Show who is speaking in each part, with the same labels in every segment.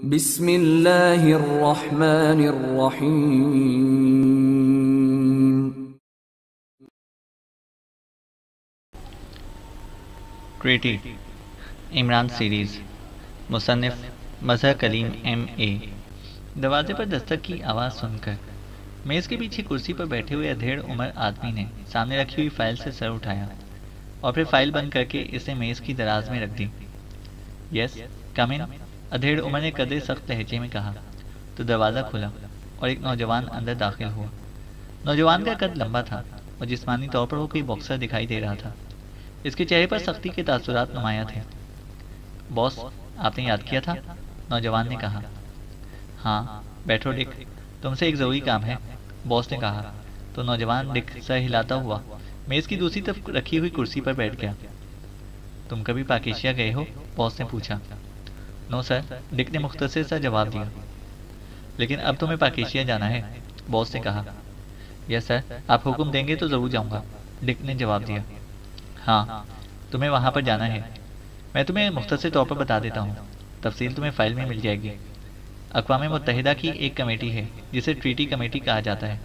Speaker 1: بسم اللہ الرحمن الرحیم۔
Speaker 2: ٹریٹی عمران سیریز، مصنف مظہر کلیم M.A۔ دروازے پر دستک کی آواز سن کر میز کے پیچھے کرسی پر بیٹھے ہوئے ادھیڑ عمر آدمی نے سامنے رکھی ہوئی فائل سے سر اٹھایا اور پھر فائل بند کر کے اسے میز کی دراز میں رکھ دی۔ یس کم ان، ادھیڑ عمر نے قدرے سخت لہجے میں کہا تو دروازہ کھلا اور ایک نوجوان اندر داخل ہوا۔ نوجوان کا قد لمبا تھا اور جسمانی طور پر وہ کوئی باکسر دکھائی دے رہا تھا۔ اس کے چہرے پر سختی کے تاثرات نمایاں تھے۔ باس، آپ نے یاد کیا تھا؟ نوجوان نے کہا۔ ہاں بیٹھو ڈک، تم سے ایک ضروری کام ہے، باس نے کہا تو نوجوان ڈک سر ہلاتا ہوا میز کی دوسری طرف رکھی ہوئی کرسی پر بیٹھ گیا۔ تم کبھی پاکیشیا گئے ہو؟ باس نے پوچھا۔ نو سر، ڈک نے مختصر سا جواب دیا۔ لیکن اب تمہیں پاکیشیا جانا ہے، باس نے کہا۔ یس سر، آپ حکم دیں گے تو ضرور جاؤں گا، ڈک نے جواب دیا۔ ہاں تمہیں وہاں پر جانا ہے، میں تمہیں مختصر طور پر بتا دیتا ہوں، تفصیل تمہیں فائل میں مل جائے گی۔ اقوام متحدہ کی ایک کمیٹی ہے جسے ٹریٹی کمیٹی کہا جاتا ہے۔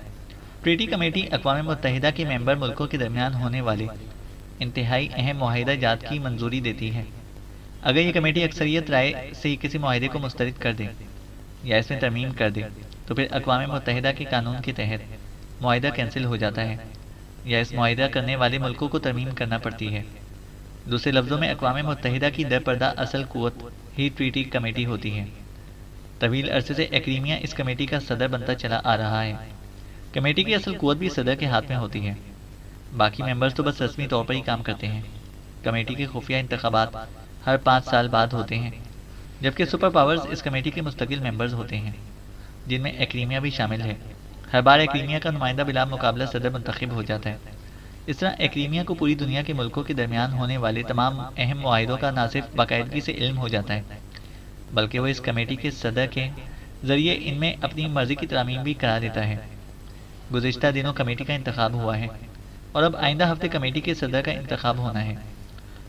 Speaker 2: ٹریٹی کمیٹی اقوام متحدہ کے ممبر ملکوں کے درمیان ہونے والے انتہائی اہم معاہدہ جات کی منظوری دیتی ہے۔ اگر یہ کمیٹی اکثریت رائے سے کسی معاہدے کو مسترد کر دے یا اس میں ترمیم کر دے تو پھر اقوام متحدہ کے قانون کے تحت معاہدہ کینسل ہو جاتا ہے یا اس معاہدہ کرنے والے ملکوں کو ترمیم کرنا پڑتی ہے۔ دوسرے لفظوں میں اقوام متحدہ کی درپردہ اصل قوت ہی ٹریٹی کمیٹی ہوتی ہے۔ طویل عرصے سے ایکریمیا اس کمیٹی کا صدر بنتا چلا آ رہا ہے۔ کمیٹی کی اصل قوت بھی صدر کے ہاتھ میں ہوتی ہے، باقی ممبرز تو بس رسمی طور پر ہی کام کرتے ہیں۔ کمیٹی کے خفیہ انتخابات ہر 5 سال بعد ہوتے ہیں، جبکہ سپر پاورز اس کمیٹی کے مستقل ممبرز ہوتے ہیں، جن میں ایکریمیا بھی شامل ہے۔ ہر بار ایکریمیا کا نمائندہ بلا مقابلہ صدر منتخب ہو جاتا ہے۔ اس طرح ایکریمیا کو پوری دنیا کے ملکوں کے درمیان ہونے والے تمام اہم معاہدوں کا نہ صرف باقاعدگی سے علم ہو جاتا ہے، بلکہ وہ اس کمیٹی کے صدر کے ذریعے ان میں اپنی مرضی کی ترامیم بھی کرا دیتا ہے۔ گزشتہ دنوں کمیٹی کا انتخاب ہوا ہے اور اب آئندہ ہفتے کمیٹی کے صدر کا انتخاب ہونا ہے،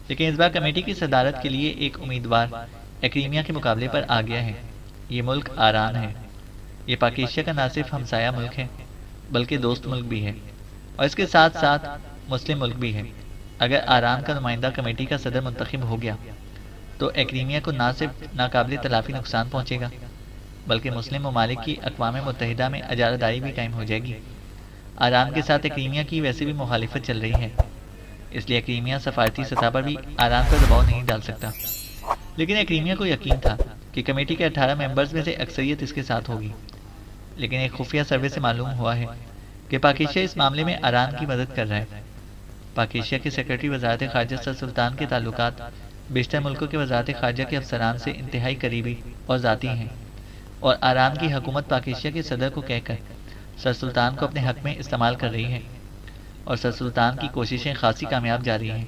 Speaker 2: لیکن اس بار کمیٹی کی صدارت کے لیے ایک امیدوار ایکریمیا کے مقابلے پر آ گیا ہے۔ یہ ملک آران ہے۔ یہ پاکیشیا کا نہ صرف ہمسایہ ملک ہے بلکہ دوست ملک بھی ہے، اور اس کے ساتھ ساتھ مسلم ملک بھی ہے۔ اگر آران کا نمائندہ کمیٹی کا صدر منتخب ہو گیا تو ایکریمیا کو نہ صرف ناقابل تلافی نقصان پہنچے گا بلکہ مسلم ممالک کی اقوام متحدہ میں اجارہ داری بھی قائم ہو جائے گی۔ آران کے ساتھ ایکریمیا کی ویسے بھی مخالفت چل رہی ہے، اس لیے ایکریمیا سفارتی سطح پر بھی آران پر دباؤ نہیں ڈال سکتا۔ لیکن ایکریمیا کو یقین تھا کہ کمیٹی کے 18 ممبرز میں سے اکثریت اس کے ساتھ ہوگی، لیکن ایک خفیہ سروے سے معلوم ہوا ہے کہ پاکیشیا اس معاملے میں آران کی مدد کر رہا ہے۔ پاکیشیا کے سیکرٹری وزارت خارجہ سر سلطان کے تعلقات بیشتر ملکوں کے وزارت خارجہ کے افسران سے انتہائی قریبی اور ذاتی ہیں، اور آران کی حکومت پاکیشیا کے صدر کو کہہ کر سر سلطان کو اپنے حق میں استعمال کر رہی ہے، اور سر سلطان کی کوششیں خاصی کامیاب جاری ہیں۔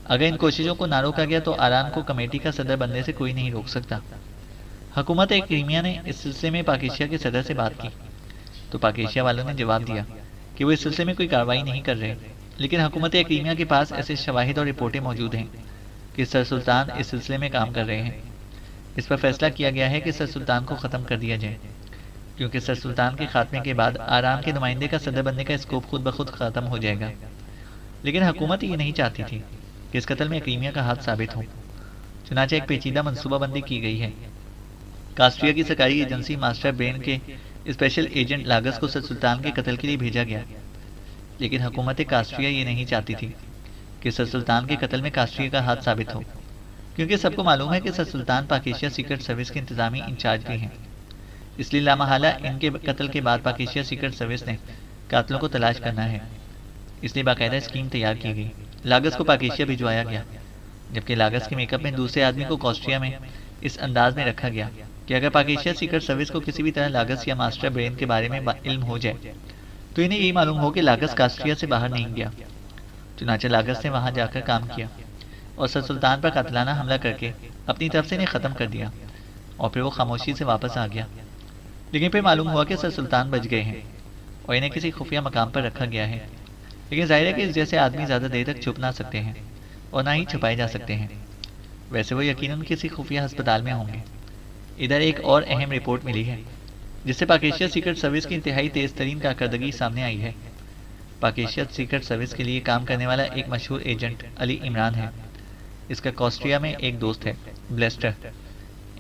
Speaker 2: اگر ان کوششوں کو نہ روکا گیا تو آران کو کمیٹی کا صدر بننے سے کوئی نہیں روک سکتا۔ حکومت ایکریمیا نے اس سلسلے میں پاکیشیا کے صدر سے بات کی تو پاکیشیا والوں نے جواب دیا کہ وہ اس سلسلے میں کوئی کارروائی نہیں کر رہے، لیکن حکومت ایکریمیا کے پاس ایسے شواہد اور رپورٹیں موجود ہیں کہ سر سلطان اس سلسلے میں کام کر رہے ہیں۔ اس پر فیصلہ کیا گیا ہے کہ سر سلطان کو ختم کر دیا جائے، کیونکہ سر سلطان کے خاتمے کے بعد آران کے نمائندے کا صدر بننے کا اسکوپ خود بخود ختم ہو جائے گا۔ لیکن حکومت یہ نہیں چاہتی تھی کہ اس قتل میں ایکریمیا کا ہاتھ ثابت ہو، چنانچہ ایک پیچیدہ منصوبہ بندی کی گئی ہے۔ کاسٹریا کی سرکاری ایجنسی ماسٹر برین کے اسپیشل ایجنٹ لاگس کو سر سلطان کے قتل کے لیے بھیجا گیا، لیکن حکومت کاسٹریا یہ نہیں چاہتی تھی کہ سر سلطان کے قتل میں کاسٹریا کا ہاتھ ثابت ہو، کیونکہ سب کو معلوم ہے کہ سر سلطان پاکیشیا سیکرٹ سروس کے انتظامی انچارج بھی ہیں۔ اس لیے لامحالہ ان کے قتل کے بعد پاکیشیا سیکرٹ سروس نے قاتلوں کو تلاش کرنا ہے، اس لیے باقاعدہ اسکیم تیار کی گئی۔ لاگس کو پاکیشیا بھجوایا گیا، جبکہ لاگس کے میک اپ میں دوسرے آدمی کو کاسٹریا میں اس انداز میں رکھا گیا کہ اگر پاکیشیا سیکرٹ سروس کو کسی بھی طرح لاگس یا ماسٹر برین کے بارے میں علم ہو جائے تو انہیں یہی معلوم ہو کہ لاگس کاسٹریا سے باہر نہیں گیا۔ چنانچہ لاگس نے وہاں جا کر کام کیا اور سر سلطان پر قاتلانہ حملہ کر کے اپنی طرف سے انہیں ختم کر دیا، اور پھر وہ خاموشی سے واپس آ گیا۔ لیکن پھر معلوم ہوا کہ سر سلطان بچ گئے ہیں اور انہیں کسی خفیہ مقام پر رکھا گیا ہے، لیکن ظاہر ہے کہ اس جیسے آدمی زیادہ دیر تک چھپ نہ سکتے ہیں اور نہ ہی چھپائے جا سکتے ہیں۔ ویسے وہ یقیناً کسی خفیہ ہسپتال میں ہوں گے، ادھر ایک اور اہم رپورٹ ملی ہے جس سے پاک ایشیا سیکرٹ سروس کی انتہائی تیز ترین کارکردگی سامنے آئی ہے۔ پاک ایشیا سیکرٹ سروس کے لیے کام کرنے والا ایک مشہور ایجنٹ علی عمران ہے۔ اس کا کاسٹریا میں ایک دوست ہے، بلیسٹر۔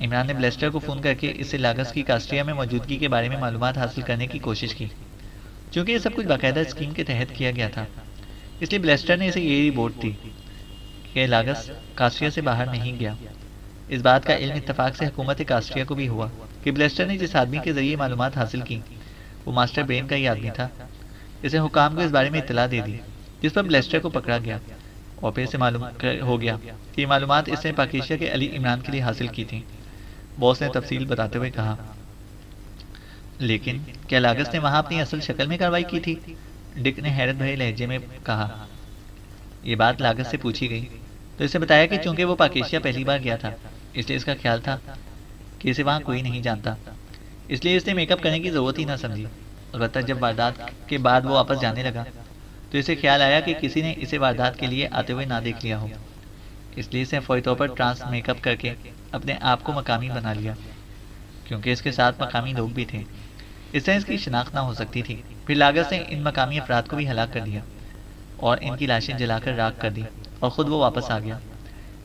Speaker 2: عمران نے بلیسٹر کو فون کر کے اس سے لاگس کی کاسٹریا میں موجودگی کے بارے میں معلومات حاصل کرنے کی کوشش کی۔ چونکہ یہ سب کچھ باقاعدہ اسکیم کے تحت کیا گیا تھا، اس لیے بلیسٹر نے اسے یہ رپورٹ دی کہ لاگس کاسٹریا سے باہر نہیں گیا۔ اس بات کا علم اتفاق سے حکومت کاسٹریا کو بھی ہوا کہ بلیسٹر نے جس آدمی کے ذریعے معلومات حاصل کی وہ ماسٹر برین کا ہی آدمی تھا۔ اسے حکام کو اس بارے میں اطلاع دے دی، جس پر بلیسٹر کو پکڑا گیا اور پھر اسے معلوم ہو گیا کہ یہ معلومات اس نے پاک ایشیا کے علی عمران کے لیے حاصل کی تھیں۔ باس نے تفصیل بتاتے ہوئے کہا، لیکن کیا لاگس نے وہاں اپنی اصل شکل میں کارروائی کی تھی؟ ڈک نے حیرت بھرے لہجے میں کہا۔ یہ بات لاگس سے پوچھی گئی تو اسے بتایا کہ چونکہ وہ پاک ایشیا پہلی بار گیا تھا اس لیے اس کا خیال تھا کہ اسے وہاں کوئی نہیں جانتا، اس لیے اس نے میک اپ کرنے کی ضرورت ہی نہ سمجھی۔ البتہ جب واردات کے بعد وہ واپس جانے لگا تو اسے خیال آیا کہ کسی نے اسے واردات کے لیے آتے ہوئے نہ دیکھ لیا ہو، اس لیے اسے فوری طور پر ٹرانس میک اپ کر کے اپنے آپ کو مقامی بنا لیا، کیونکہ اس کے ساتھ مقامی لوگ بھی تھے، اس طرح اس کی شناخت نہ ہو سکتی تھی۔ پھر لاگس نے ان مقامی افراد کو بھی ہلاک کر دیا اور ان کی لاشیں جلا کر راکھ کر دی اور خود وہ واپس آ گیا۔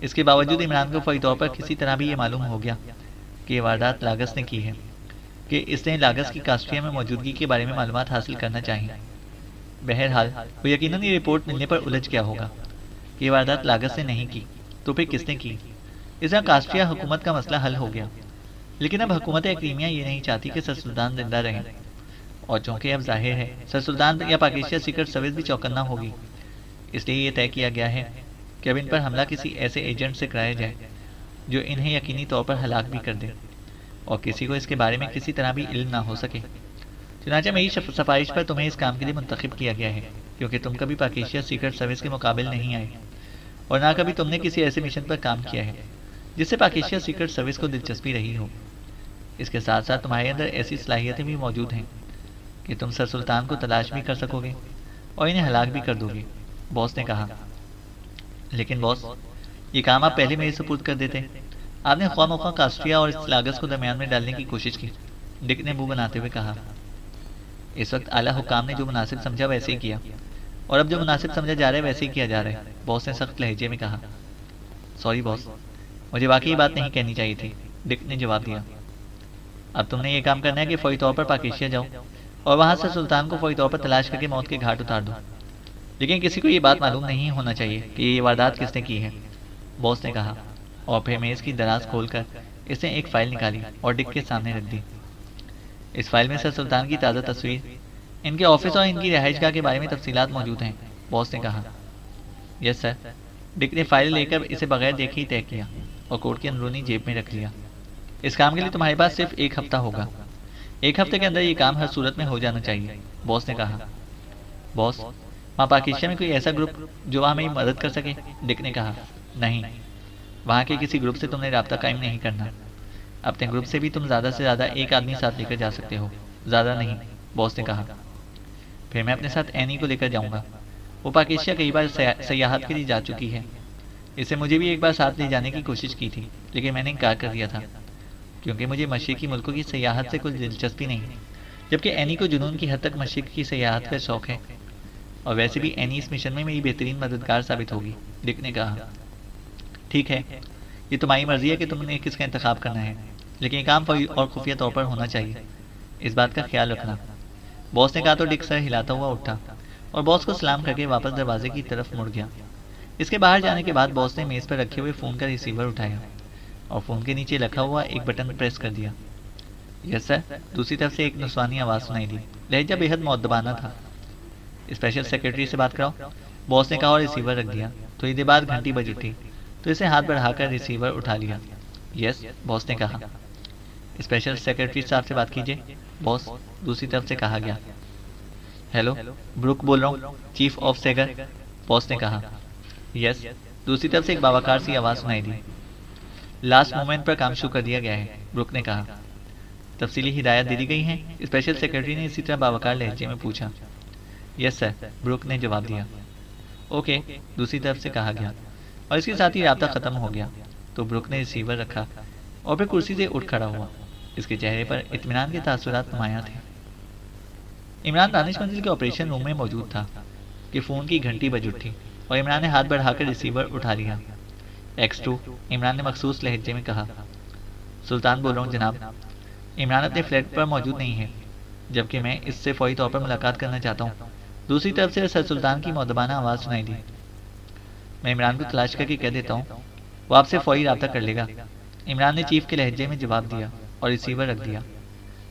Speaker 2: اس کے باوجود عمران کو فوری طور پر کسی طرح بھی یہ معلوم ہو گیا کہ یہ واردات لاگس نے کی ہے، کہ اس نے لاگس کی کاسٹریا میں موجودگی کے بارے میں معلومات حاصل کرنا چاہیے۔ بہرحال وہ یقیناً یہ رپورٹ ملنے پر الجھ گیا ہوگا کہ یہ واردات لاگس نے نہیں کی تو پھر کس نے کی۔ اس طرح کاسٹریا حکومت کا مسئلہ حل ہو گیا، لیکن اب حکومت اکریمیہ یہ نہیں چاہتی کہ سر سلطان زندہ رہیں، اور چونکہ اب ظاہر ہے سر سلطان یا پاک ایشیا سیکرٹ سروس بھی چوکنا ہوگی، اس لیے یہ طے کیا گیا ہے کہ اب ان پر حملہ کسی ایسے ایجنٹ سے کرایا جائے جو انہیں یقینی طور پر ہلاک بھی کر دے اور کسی کو اس کے بارے میں کسی طرح بھی علم نہ ہو سکے۔ چنانچہ میری سفارش پر تمہیں اس کام کے لیے منتخب کیا گیا ہے، کیونکہ تم کبھی پاک ایشیا سیکرٹ سروس کے مقابل نہیں آئے اور نہ کبھی تم نے کسی ایسے مشن پر کام کیا ہے جس سے پاک ایشیا سیکرٹ سروس کو دلچسپی رہی ہو۔ اس کے ساتھ ساتھ تمہارے اندر ایسی صلاحیتیں بھی موجود ہیں کہ تم سر سلطان کو تلاش بھی کر سکو گے اور انہیں ہلاک بھی کر دو گے، باس نے کہا۔ لیکن باس، یہ کام آپ پہلے میرے سپرد کر دیتے، آپ نے خواہ مخواہ کاسٹریا اور اس لاگس کو درمیان میں ڈالنے کی کوشش کی، ڈک نے منہ بناتے ہوئے کہا۔ اس وقت اعلیٰ حکام نے جو مناسب سمجھا ویسے ہی کیا، اور اب جو مناسب سمجھا جا رہا ہے ویسے ہی کیا جا رہا ہے، باس نے سخت لہجے میں کہا۔ سوری باس، مجھے واقعی بات نہیں کہنی چاہیے تھی، ڈک نے جواب دیا۔ اب تم نے یہ کام کرنا ہے کہ فوری طور پر پاک ایشیا جاؤ اور وہاں سے سلطان کو فوری طور پر تلاش کر کے موت کے گھاٹ اتار دو، لیکن کسی کو یہ بات معلوم نہیں ہونا چاہیے کہ یہ واردات کس نے کی ہے، باس نے کہا، اور پھر میز کی دراز کھول کر اس نے ایک فائل نکالی اور ڈک کے سامنے رکھ دی۔ اس فائل میں سر سلطان کی تازہ تصویر، ان کے آفس اور ان کی رہائش گاہ کے بارے میں تفصیلات موجود ہیں، باس نے کہا۔ یس سر، ڈک نے فائل لے کر اسے بغیر دیکھے ہی طے کیا اور کوٹ کی اندرونی جیب میں رکھ لیا۔ اس کام کے لیے تمہارے پاس صرف ایک ہفتہ ہوگا، ایک ہفتے کے اندر یہ کام ہر صورت میں ہو جانا چاہیے، باس نے کہا۔ باس، وہاں پاک ایشیا میں کوئی ایسا گروپ جو وہاں میری مدد کر سکے، ڈک نے کہا۔ نہیں، وہاں کے کسی گروپ سے تم نے رابطہ قائم نہیں کرنا، اپنے گروپ سے بھی تم زیادہ سے زیادہ ایک آدمی ساتھ لے کر جا سکتے ہو، زیادہ نہیں، باس نے کہا۔ پھر میں اپنے ساتھ اینی کو لے کر جاؤں گا، وہ پاک ایشیا کئی بار سیاحت کے لیے جا چکی ہے، اسے مجھے بھی ایک بار ساتھ لے جانے کی کوشش کی تھی لیکن میں نے انکار کر دیا تھا، کیونکہ مجھے مشرقی ملکوں کی سیاحت سے کوئی دلچسپی نہیں، جبکہ اینی کو جنون کی حد تک مشرق کی سیاحت کا شوق ہے، اور ویسے بھی اینی اس مشن میں میری بہترین مددگار ثابت ہوگی، ڈک نے کہا۔ ٹھیک ہے، یہ تمہاری مرضی ہے کہ تم نے کس کا انتخاب کرنا ہے، لیکن یہ کام فوری اور خفیہ طور پر ہونا چاہیے، اس بات کا خیال رکھنا، باس نے کہا تو ڈک سر ہلاتا ہوا اٹھا اور باس کو سلام کر کے واپس دروازے کی طرف مڑ گیا۔ اس کے باہر جانے کے بعد باس نے میز پر رکھے ہوئے فون کا ریسیور اٹھایا اور فون کے نیچے رکھا ہوا ایک بٹن پریس کر دیا۔ یس سر، دوسری طرف سے ایک نسوانی آواز سنائی دی، لہجہ بے حد مؤدبانہ تھا۔ اسپیشل سیکرٹری سے بات کراؤ، باس نے کہا اور ریسیور رکھ دیا۔ تھوڑی دیر بعد گھنٹی بج اٹھی تو اسے ہاتھ بڑھا کر ریسیور اٹھا لیا۔ یس، باس نے کہا۔ اسپیشل سیکرٹری صاحب سے بات کیجیے، باس، دوسری طرف سے کہا گیا۔ ہیلو، بروک بول رہا ہوں، چیف آف سیگر، باس نے کہا۔ یس، دوسری طرف سے ایک باوقار سی آواز سنائی دی۔ لاسٹ مومنٹ پر کام شروع کر دیا گیا ہے، بروک نے کہا۔ تفصیلی ہدایات دے دی گئی ہیں، اسپیشل سیکرٹری نے اسی طرح باوقار لہجے میں پوچھا۔ یس سر، بروک نے جواب دیا۔ اوکے، دوسری طرف سے کہا گیا، اور اس کے ساتھ ہی رابطہ ختم ہو گیا تو بروک نے ریسیور رکھا اور پھر کرسی سے اٹھ کھڑا ہوا۔ اس کے چہرے پر اطمینان کے تاثرات نمایاں تھے۔ عمران دانش منزل کے آپریشن روم میں موجود تھا کہ فون کی گھنٹی بج اٹھی اور عمران نے ہاتھ بڑھا کر ریسیور اٹھا لیا۔ X2 عمران نے مخصوص لہجے میں کہا۔ سلطان بول رہا ہوں جناب۔ عمران اپنے فلیٹ پر موجود نہیں ہے، جبکہ میں اس سے فوری طور پر ملاقات کرنا چاہتا ہوں۔ دوسری طرف سے سر سلطان کی مؤدبانہ آواز سنائی دی۔ میں عمران کو تلاش کر کے کہہ دیتا ہوں، وہ آپ سے فوری رابطہ کر لے گا۔ عمران نے چیف کے لہجے میں جواب دیا اور ریسیور رکھ دیا۔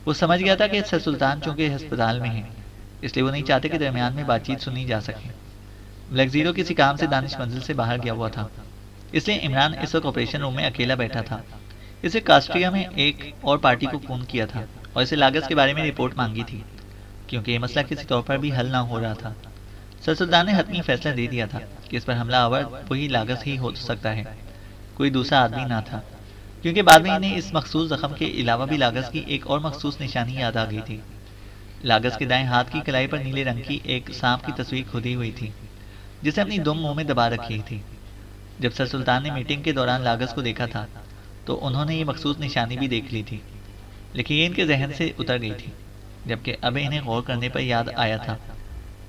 Speaker 2: وہ سمجھ گیا تھا کہ سر سلطان چونکہ ہسپتال میں ہیں، اس لیے وہ نہیں چاہتے کہ درمیان میں بات چیت سنی جا سکے۔ بلیک زیرو کسی کام سے دانش منزل سے باہر گیا ہوا تھا، اس لیے عمران اس وقت آپریشن روم میں اکیلا بیٹھا تھا۔ اسے کاسٹریا میں ایک اور پارٹی کو فون کیا تھا اور اسے لاگس کے بارے میں رپورٹ مانگی تھی، کیونکہ یہ مسئلہ کسی طور پر بھی حل نہ ہو رہا تھا۔ سر سلطان نے حتمی فیصلہ دے دیا تھا کہ اس پر حملہ آور وہی لاگس ہی ہو سکتا ہے، کوئی دوسرا آدمی نہ تھا، کیونکہ بعد میں انہیں اس مخصوص زخم کے علاوہ بھی لاگس کی ایک اور مخصوص نشانی یاد آ گئی تھی۔ لاگس کے دائیں ہاتھ کی کلائی پر نیلے رنگ کی ایک سانپ کی تصویر کھدی ہوئی تھی، جسے اپنی دم منہ میں دبا رکھی تھی۔ جب سر سلطان نے میٹنگ کے دوران لاگس کو دیکھا تھا تو انہوں نے یہ مخصوص نشانی بھی دیکھ لی تھی، لیکن یہ ان کے ذہن سے اتر گئی تھی، جبکہ اب انہیں غور کرنے پر یاد آیا تھا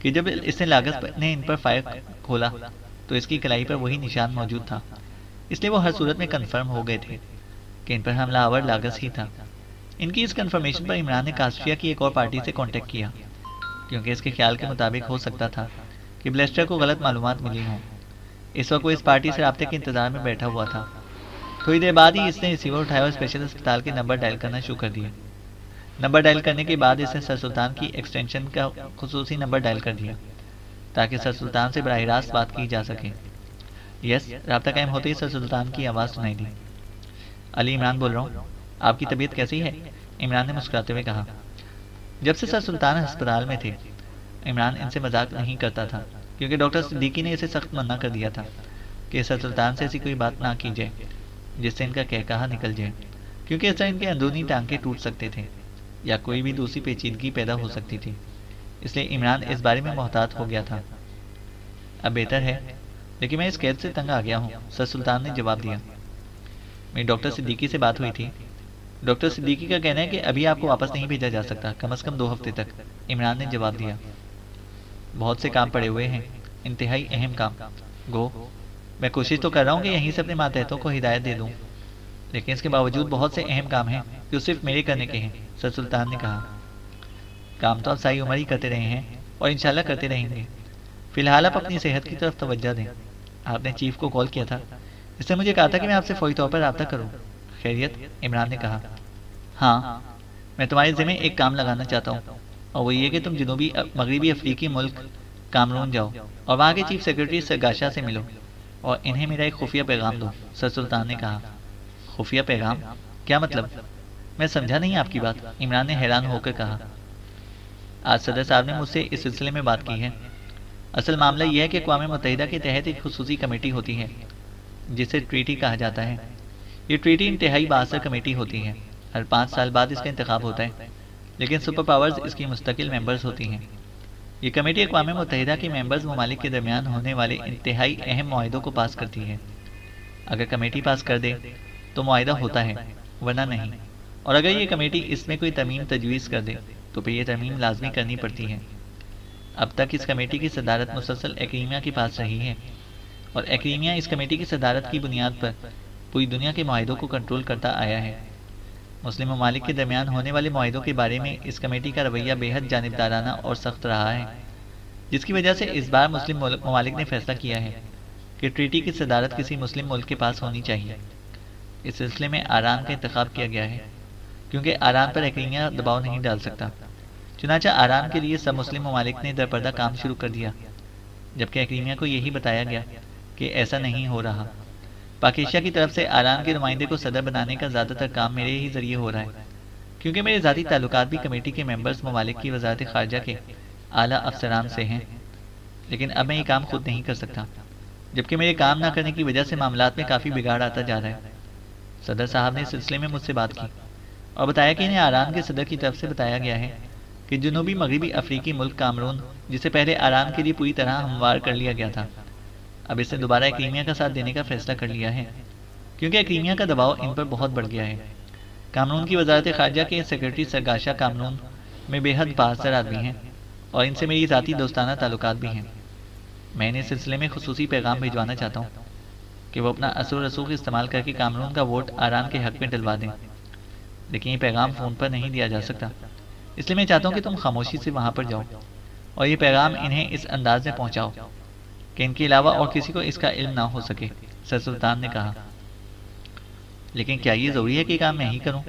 Speaker 2: کہ جب اس نے لاگس نے ان پر فائر کھولا تو اس کی کلائی پر وہی نشان موجود تھا، اس لیے وہ ہر صورت میں کنفرم ہو گئے تھے کہ ان پر حملہ آور لاگس ہی تھا۔ ان کی اس کنفرمیشن پر عمران نے کاسٹریا کی ایک اور پارٹی سے کانٹیکٹ کیا، کیونکہ اس کے خیال کے مطابق ہو سکتا تھا کہ بلیسٹر کو غلط معلومات ملی ہوں۔ اس وقت وہ اس پارٹی سے رابطے کے انتظار میں بیٹھا ہوا تھا۔ تھوڑی دیر بعد ہی اس نے ریسیور اٹھایا اور اسپیشل اسپتال کے نمبر ڈائل کرنا شروع کر دیا۔ نمبر ڈائل کرنے کے بعد اس نے سر سلطان کی ایکسٹینشن کا خصوصی نمبر ڈائل کر دیا تاکہ سر سلطان سے براہ راست بات کی جا سکے۔ یس، رابطہ قائم ہوتے ہی سر سلطان کی آواز سنائی دی۔ علی عمران بول رہا ہوں، آپ کی طبیعت کیسی ہے؟ عمران نے مسکراتے ہوئے کہا۔ جب سے سر سلطان ہسپتال میں تھے، عمران ان سے مذاق نہیں کرتا تھا، کیونکہ ڈاکٹر صدیقی نے اسے سخت منع کر دیا تھا کہ سر سلطان سے ایسی کوئی بات نہ کی جائے جس سے ان کا کہا نکل جائے، کیونکہ اس طرح ان کے اندرونی ٹانکے ٹوٹ سکتے تھے یا کوئی بھی دوسری پیچیدگی پیدا ہو سکتی تھی۔ اس لیے عمران اس بارے میں محتاط ہو گیا تھا۔ اب بہتر ہے، لیکن میں اس قید سے تنگ آ گیا ہوں، سر سلطان نے جواب دیا۔ میری ڈاکٹر صدیقی سے بات ہوئی تھی۔ ڈاکٹر صدیقی کا کہنا ہے کہ ابھی آپ کو واپس نہیں بھیجا جا سکتا، کم از کم 2 ہفتے تک، عمران نے جواب دیا۔ بہت سے کام پڑے ہوئے ہیں، انتہائی اہم کام۔ گو، میں کوشش تو کر رہا ہوں کہ یہیں سے اپنے ماتحتوں کو ہدایت دے دوں، لیکن اس کے باوجود بہت سے اہم کام ہیں جو صرف میرے کرنے کے ہیں، سر سلطان نے کہا۔ کام تو آپ ساری عمر ہی کرتے رہے ہیں اور انشاءاللہ کرتے رہیں گے۔ فی الحال آپ اپنی صحت کی طرف توجہ دیں۔ آپ نے چیف کو کال کیا تھا، اس نے مجھے کہا تھا کہ میں آپ سے فوری طور پر رابطہ کروں۔ خیریت؟ عمران نے کہا۔ ہاں، میں تمہارے ذمہ ایک کام لگانا چاہتا ہوں، اور وہ یہ کہ تم جنوبی مغربی افریقی ملک کامرون جاؤ اور وہاں کے چیف سیکرٹری سرگاشا سے ملو اور انہیں میرا ایک خفیہ پیغام دو، سر سلطان نے کہا۔ خفیہ پیغام؟ کیا مطلب؟ میں سمجھا نہیں آپ کی بات، عمران نے حیران ہو کر کہا۔ آج صدر صاحب نے مجھ سے اس سلسلے میں بات کی ہے۔ اصل معاملہ یہ ہے کہ اقوام متحدہ کے تحت ایک خصوصی کمیٹی ہوتی ہے جسے ٹریٹی کہا جاتا ہے۔ یہ ٹریٹی انتہائی بااثر کمیٹی ہوتی ہے، ہر 5 سال بعد اس کا انتخاب ہوتا ہے، لیکن سپر پاورز اس کی مستقل ممبرز ہوتی ہیں۔ یہ کمیٹی اقوام متحدہ کے ممبرز ممالک کے درمیان ہونے والے انتہائی اہم معاہدوں کو پاس کرتی ہے۔ اگر کمیٹی پاس کر دے تو معاہدہ ہوتا ہے، ورنہ نہیں، اور اگر یہ کمیٹی اس میں کوئی ترمیم تجویز کر دے تو پھر یہ ترمیم لازمی کرنی پڑتی ہے۔ اب تک اس کمیٹی کی صدارت مسلسل ایکڈیمیا کے پاس رہی ہے، اور ایکڈیمیا اس کمیٹی کی صدارت کی بنیاد پر پوری دنیا کے معاہدوں کو کنٹرول کرتا آیا ہے۔ مسلم ممالک کے درمیان ہونے والے معاہدوں کے بارے میں اس کمیٹی کا رویہ بے حد جانبدارانہ اور سخت رہا ہے، جس کی وجہ سے اس بار مسلم ممالک نے فیصلہ کیا ہے کہ ٹریٹی کی صدارت کسی مسلم ملک کے پاس ہونی چاہیے۔ اس سلسلے میں آران کا انتخاب کیا گیا ہے، کیونکہ آران پر ایکڈیمیا دباؤ نہیں ڈال سکتا۔ چنانچہ آران کے لیے سب مسلم ممالک نے درپردہ کام شروع کر دیا، جبکہ ایکڈیمیا کو یہی بتایا گیا کہ ایسا نہیں ہو رہا۔ پاک ایشیا کی طرف سے آران کے نمائندے کو صدر بنانے کا زیادہ تر کام میرے ہی ذریعے ہو رہا ہے، کیونکہ میرے ذاتی تعلقات بھی کمیٹی کے ممبرز ممالک کی وزارت خارجہ کے اعلیٰ افسران سے ہیں، لیکن اب میں یہ کام خود نہیں کر سکتا، جبکہ میرے کام نہ کرنے کی وجہ سے معاملات میں کافی بگاڑ آتا جا رہا ہے۔ صدر صاحب نے اس سلسلے میں مجھ سے بات کی اور بتایا کہ انہیں آران کے صدر کی طرف سے بتایا گیا ہے کہ جنوبی مغربی افریقی ملک کامرون، جسے پہلے آران کے لیے پوری طرح ہموار کر لیا گیا تھا، اب اس نے دوبارہ ایکڈیمیا کا ساتھ دینے کا فیصلہ کر لیا ہے۔ کیونکہ کریمیا کا دباؤ ان پر بہت بڑھ گیا ہے۔ کامرون کی وزارت خارجہ کے سیکرٹری سرگاشا کامرون میں بے حد بااثر آدمی ہیں اور ان سے میری ذاتی دوستانہ تعلقات بھی ہیں۔ میں انہیں سلسلے میں خصوصی پیغام بھیجوانا چاہتا ہوں کہ وہ اپنا اثر و رسوخ استعمال کر کے کامرون کا ووٹ آران کے حق میں ڈلوا دیں، لیکن یہ پیغام فون پر نہیں دیا جا سکتا، اس لیے میں چاہتا ہوں کہ تم خاموشی سے وہاں پر جاؤ اور یہ پیغام انہیں اس انداز میں پہنچاؤ کہ ان کے علاوہ اور کسی کو اس کا علم نہ ہو سکے، سر سلطان نے کہا۔ لیکن کیا یہ ضروری ہے کہ کام میں ہی کروں؟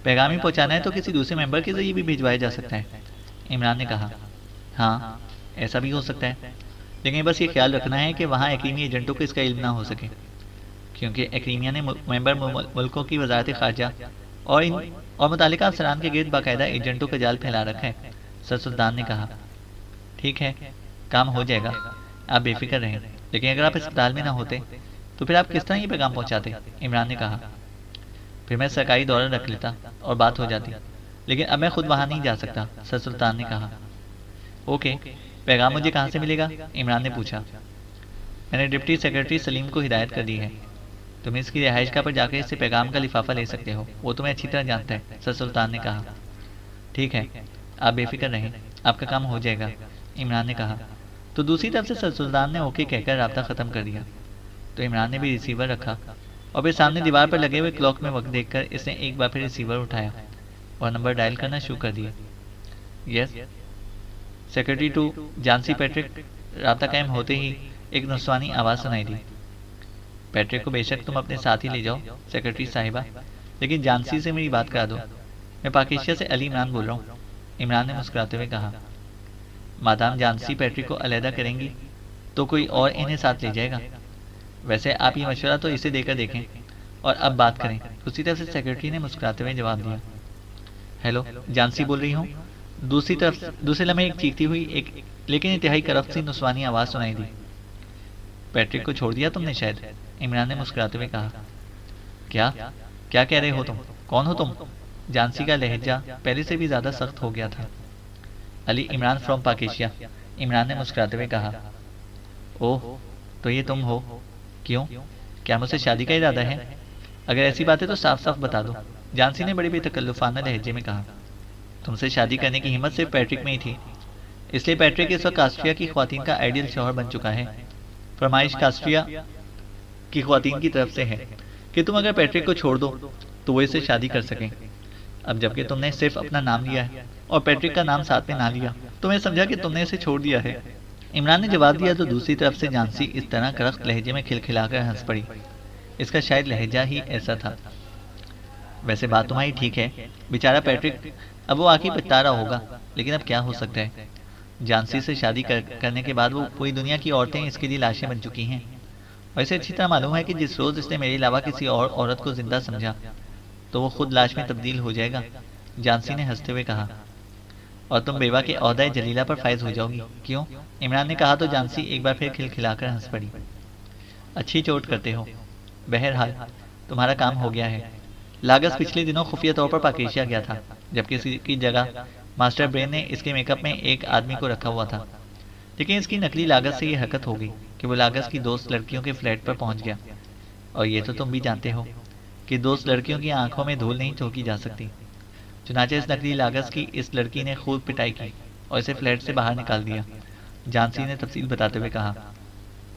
Speaker 2: پیغام ہی پہنچانا ہے تو کسی دوسرے ممبر کے ذریعے بھی بھیجوایا جا سکتا ہے، عمران نے کہا۔ ہاں ایسا بھی ہو سکتا ہے، لیکن بس یہ خیال رکھنا ہے کہ وہاں ایکریمی ایجنٹوں کو اس کا علم نہ ہو سکے، کیونکہ ایکریمیا نے ممبر ملکوں کی وزارت خارجہ اور متعلقہ افسران کے گرد باقاعدہ ایجنٹوں کا جال پھیلا رکھا ہے، سر سلطان نے کہا۔ ٹھیک ہے، کام ہو جائے گا، آپ بے فکر رہیں، لیکن اگر آپ اسپتال میں نہ ہوتے تو پھر آپ کس طرح یہ پیغام پہنچاتے؟ عمران نے کہا۔ پھر میں سرکاری دورہ رکھ لیتا اور بات ہو جاتی، لیکن اب میں خود وہاں نہیں جا سکتا، سر سلطان نے کہا۔ اوکے، پیغام مجھے کہاں سے ملے گا؟ عمران نے پوچھا۔ میں نے ڈپٹی سیکرٹری سلیم کو ہدایت کر دی ہے، تم اس کی رہائش گاہ پر جا کے اس سے پیغام کا لفافہ لے سکتے ہو، وہ تمہیں اچھی طرح جانتا ہے، سر سلطان نے کہا۔ ٹھیک ہے، آپ بے فکر رہیں، آپ کا کام ہو جائے گا، عمران نے کہا۔ تو دوسری طرف سے سر سلطان نے اوکے کہہ کر رابطہ ختم کر دیا، تو عمران نے بھی ریسیور رکھا اور پھر سامنے دیوار پر لگے ہوئے کلاک میں وقت دیکھ کر اس نے ایک بار پھر ریسیور اٹھایا اور نمبر ڈائل کرنا شروع کر دیا۔ یس سیکرٹری ٹو جانسی پیٹرک، رابطہ قائم ہوتے ہی ایک نسوانی آواز سنائی دی۔ پیٹرک کو بے شک تم اپنے ساتھ ہی لے جاؤ سیکرٹری صاحبہ، لیکن جانسی سے میری بات کرا دو، میں پاکیشیا سے علی عمران بول رہا ہوں، عمران نے مسکراتے ہوئے کہا۔ مادام جانسی پیٹرک کو علیحدہ کریں گی تو کوئی اور انہیں ساتھ لے جائے گا، ویسے آپ یہ مشورہ تو اسے دے کر دیکھیں اور اب بات کریں، اسی طرف سے سیکرٹری نے مسکراتے ہوئے جواب دیا۔ ہیلو، جانسی بول رہی ہوں، دوسرے لمحے ایک چیختی ہوئی لیکن انتہائی کرفت سی نسوانی آواز سنائی دی۔ پیٹرک کو چھوڑ دیا تم نے شاید، عمران نے مسکراتے ہوئے کہا۔ کیا کہہ رہے ہو تم؟ کون ہو تم؟ جانسی کا لہجہ پہلے سے بھی زیادہ سخت ہو گیا تھا۔ علی عمران فرام پاکیشیا، عمران نے مسکراتے ہوئے کہا۔ اوہ، تو یہ تم ہو؟ کیوں؟ کیا مجھ سے شادی کا ارادہ ہے؟ اگر ایسی بات ہے تو صاف صاف بتا دو، جانسی نے بڑے بے تکلفانہ لہجے میں کہا۔ تم سے شادی کرنے کی ہمت صرف پیٹرک میں ہی تھی، اس لیے پیٹرک اس وقت کاسٹریا کی خواتین کا آئیڈیل شوہر بن چکا ہے۔ فرمائش کاسٹریا کی خواتین کی طرف سے ہے کہ تم اگر پیٹرک کو چھوڑ دو تو وہ اس سے شادی کر سکیں۔ اب جبکہ تم نے صرف اپنا نام لیا ہے اور پیٹرک کا نام ساتھ میں نہ لیا تو میں سمجھا کہ تم نے اسے چھوڑ دیا ہے، عمران نے جواب دیا، تو دوسری طرف سے جانسی اس طرح کرخت لہجے میں کھلکھلا کر ہنس پڑی، اس کا شاید لہجہ ہی ایسا تھا۔ ویسے بات تمہاری ٹھیک ہے، بیچارہ پیٹرک اب وہ آخر پچھتا رہا ہوگا، لیکن اب کیا ہو سکتا ہے؟ جانسی سے شادی کرنے کے بعد وہ پوری دنیا کی عورتیں اس کے لیے لاشیں بن چکی ہیں، اور اسے اچھی طرح معلوم ہے کہ جس روز اس نے میرے علاوہ کسی اور عورت کو زندہ سمجھا تو وہ خود لاش میں تبدیل ہو جائے گا، جانسی نے ہنستے ہوئے کہا۔ اور تم بیوہ کے عہدہ جلیلہ پر فائز ہو جاؤ گی، کیوں؟ عمران نے کہا، تو جانسی ایک بار پھر کھلکھلا کر ہنس پڑی۔ اچھی چوٹ کرتے ہو، بہرحال تمہارا کام ہو گیا ہے۔ لاگس پچھلے دنوں خفیہ طور پر پاکیشیا گیا تھا، جبکہ اس کی جگہ ماسٹر برین نے اس کے میک اپ میں ایک آدمی کو رکھا ہوا تھا، لیکن اس کی نقلی لاگس سے یہ حرکت ہو گئی کہ وہ لاگس کی دوست لڑکیوں کے فلیٹ پر پہنچ گیا، اور یہ تو تم بھی جانتے ہو کہ دوست لڑکیوں کی آنکھوں میں دھول نہیں جھونکی جا سکتی۔ چنانچہ اس نقلی لاگس کی اس لڑکی نے خوب پٹائی کی اور اسے فلیٹ سے باہر نکال دیا، جانسی نے تفصیل بتاتے ہوئے کہا۔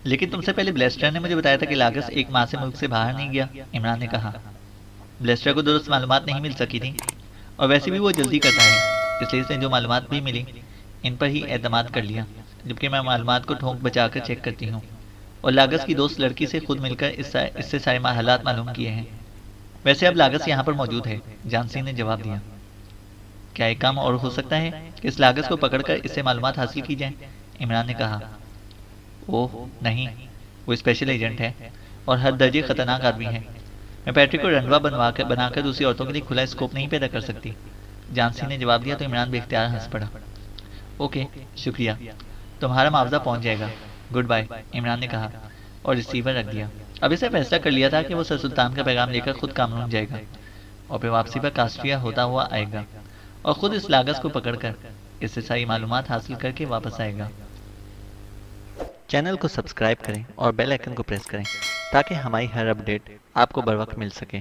Speaker 2: لیکن تم سے پہلے بلیسٹر نے مجھے بتایا تھا کہ لاگس ایک ماہ سے ملک سے باہر نہیں گیا، عمران نے کہا۔ بلیسٹر کو درست معلومات نہیں مل سکی تھی، اور ویسے بھی وہ جلدی کرتا ہے، اس لیے اس نے جو معلومات بھی ملی ان پر ہی اعتماد کر لیا، جبکہ میں معلومات کو ٹھونک بچا کر چیک کرتی ہوں، اور لاگس کی دوست لڑکی سے خود مل کر اس سے سارے حالات معلوم کیے ہیں۔ ویسے اب لاگس یہاں پر موجود ہے، جانسی نے جواب دیا۔ کیا ایک کام اور ہو سکتا ہے کہ اس لاگس کو پکڑ کر اس سے معلومات حاصل کی جائیں؟ عمران نے کہا۔ اوہ نہیں، وہ اسپیشل ایجنٹ ہے اور ہر درجے خطرناک آدمی ہے، میں پیٹرک کو رنڈوا بنا کر دوسری عورتوں کے لیے کھلا اسکوپ نہیں پیدا کر سکتی، جانسی نے جواب دیا، تو عمران بے اختیار ہنس پڑا۔ اوکے، شکریہ، تمہارا معاوضہ پہنچ جائے گا، گڈ بائے، عمران نے کہا اور ریسیور رکھ دیا۔ اب اسے فیصلہ کر لیا تھا کہ وہ سر سلطان کا پیغام لے کر خود کامرون جائے گا اور پھر واپسی پر کاسٹریا ہوتا ہوا آئے گا اور خود اس لاگس کو پکڑ کر اس سے ساری معلومات حاصل کر کے واپس آئے گا۔ چینل کو سبسکرائب کریں اور بیل آئیکن کو پریس کریں تاکہ ہماری ہر اپڈیٹ آپ کو بر وقت مل سکے۔